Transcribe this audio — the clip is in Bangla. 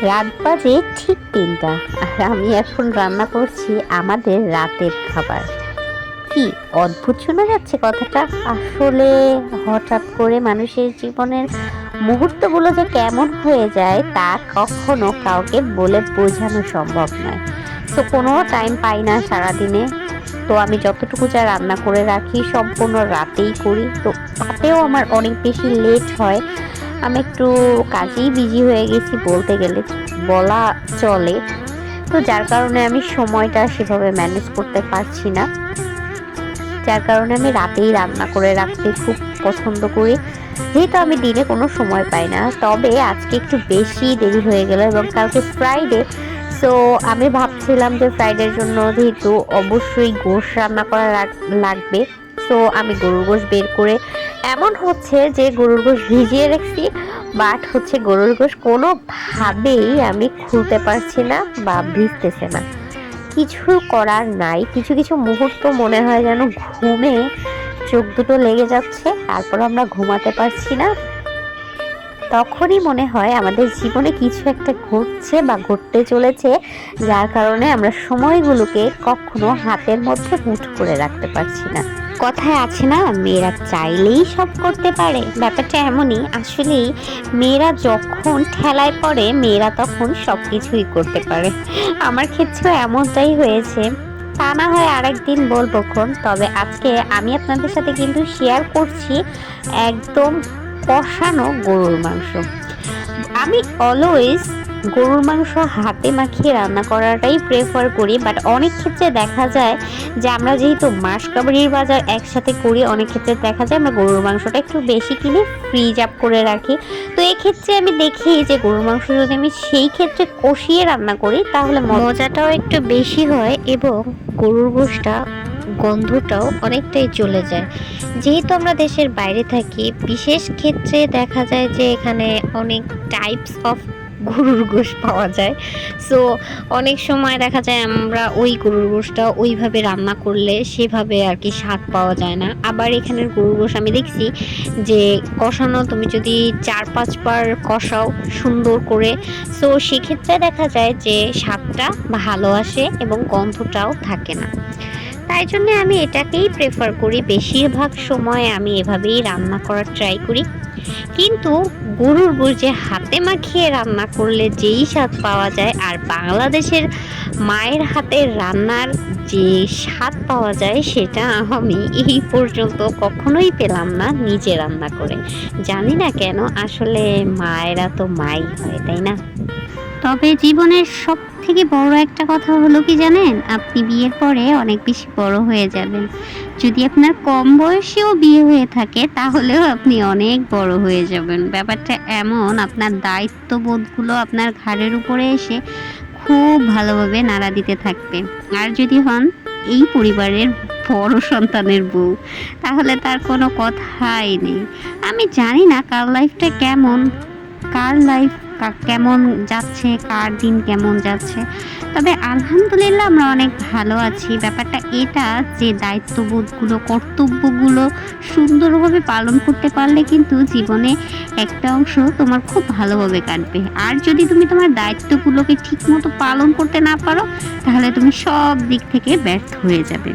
রাত বাজে ঠিক ৩টা, আর আমি এখন রান্না করছি আমাদের রাতের খাবার। কি অদ্ভুত শোনা যাচ্ছে কথাটা! আসলে হঠাৎ করে মানুষের জীবনের মুহূর্তগুলো যে কেমন হয়ে যায় তা কখনো কাউকে বলে বোঝানো সম্ভব নয়। তো কোনো টাইম পাই না সারাদিনে। তো আমি যতটুকু যা রান্না করে রাখি সম্পূর্ণ রাতেই করি, তো তাতেও আমার অনেক বেশি লেট হয়। আমি একটু কাজেই বিজি হয়ে গেছি বলতে গেলে, বলা চলে। তো যার কারণে আমি সময়টা সেভাবে ম্যানেজ করতে পারছি না, যার কারণে আমি রাতেই রান্না করে রাখতে খুব পছন্দ করি, যেহেতু আমি দিনে কোনো সময় পাই না। তবে আজকে একটু বেশি দেরি হয়ে গেল এবং কালকে ফ্রাইডে। সো আমি ভাবছিলাম যে ফ্রাইডের জন্য যেহেতু অবশ্যই গোশ রান্না করা লাগবে, সো আমি গরুর গোশ বের করে, এমন হচ্ছে যে গরুর গোশ ভিজিয়ে রাখছি, বাট হচ্ছে গরুর গোশ কোনোভাবেই আমি খুলতে পারছি না বা ভিজতেছে না। কিছু করার নাই, কিছু কিছু মুহূর্ত মনে হয় যেন ঘুমে চোখ দুটো লেগে যাচ্ছে, তারপর আমরা ঘুমাতে পারছি না। তখনই মনে হয় আমাদের জীবনে কিছু একটা ঘটছে বা ঘটতে চলেছে, যার কারণে আমরা সময়গুলোকে কখনো হাতের মধ্যে মুঠ করে রাখতে পারছি না। কথায় আছে না, মেয়েরা চাইলেই সব করতে পারে, ব্যাপারটা এমনই। আসলেই মেয়েরা যখন ঠেলায় পড়ে মেয়েরা তখন সব কিছুই করতে পারে। আমার ক্ষেত্রেও এমনটাই হয়েছে। তা না হয় আরেকদিন বলবো খন, তবে আজকে আমি আপনাদের সাথে কিন্তু শেয়ার করছি একদম কষানো গরুর মাংস। আমি অলওয়েজ গরুর মাংস হাতে মাখিয়ে রান্না করাটাই প্রেফার করি, বাট অনেক ক্ষেত্রে দেখা যায় যে আমরা যেহেতু মাসকাবাড়ির বাজার একসাথে করি, অনেক ক্ষেত্রে দেখা যায় আমরা গরুর মাংসটা একটু বেশি কিনে ফ্রিজ আপ করে রাখি। তো এক্ষেত্রে আমি দেখি যে গরুর মাংস যদি আমি সেই ক্ষেত্রে কষিয়ে রান্না করি তাহলে মজাটাও একটু বেশি হয় এবং গরুর গোশটা গন্ধটাও অনেকটাই চলে যায়। যেহেতু আমরা দেশের বাইরে থাকি, বিশেষ ক্ষেত্রে দেখা যায় যে এখানে অনেক টাইপস অফ গরুর গোশ পাওয়া যায়। সো অনেক সময় দেখা যায় আমরা ওই গরুর গোশটা ওইভাবে রান্না করলে সেভাবে আর কি স্বাদ পাওয়া যায় না। আবার এখানের গরুর গোশ আমি দেখছি যে কষানো তুমি যদি 4-5 বার কষাও সুন্দর করে, সো সেক্ষেত্রে দেখা যায় যে স্বাদটা ভালো আসে এবং গন্ধটাও থাকে না। তাই জন্য আমি এটাকেই প্রেফার করি, বেশিরভাগ সময় আমি এভাবেই রান্না করার ট্রাই করি। কিন্তু গরুর গোশ যে হাতে মাখিয়ে রান্না করলে যেই স্বাদ পাওয়া যায়, আর বাংলাদেশের মায়ের হাতের রান্নার যে স্বাদ পাওয়া যায় সেটা আমি এই পর্যন্ত কখনোই পেলাম না নিজে রান্না করে। জানি না কেন, আসলে মায়েরা তো মাই হয়, তাই না? তবে জীবনের সব থেকে বড় একটা কথা হলো কি জানেন, আপনি বিয়ের পরে অনেক বেশি বড় হয়ে যাবেন। যদি আপনার কম বয়সেও বিয়ে হয়ে থাকে তাহলেও আপনি অনেক বড় হয়ে যাবেন। ব্যাপারটা এমন, আপনার দায়িত্ববোধগুলো আপনার ঘাড়ের উপরে এসে খুব ভালোভাবে নাড়া দিতে থাকবে। আর যদি হন এই পরিবারের বড় সন্তানের বউ, তাহলে তার কোনো কথাই নেই। আমি জানি না কার লাইফটা কেমন, কার লাইফ কেমন যাচ্ছে, কার দিন কেমন যাচ্ছে। তবে আলহামদুলিল্লাহ আমরা অনেক ভালো আছি। ব্যাপারটা এটা যে দায়িত্ববোধগুলো, কর্তব্যগুলো সুন্দরভাবে পালন করতে পারলে কিন্তু জীবনে একটা অংশ তোমার খুব ভালোভাবে কাটবে। আর যদি তুমি তোমার দায়িত্বগুলোকে ঠিকমতো পালন করতে না পারো তাহলে তুমি সব দিক থেকে ব্যর্থ হয়ে যাবে।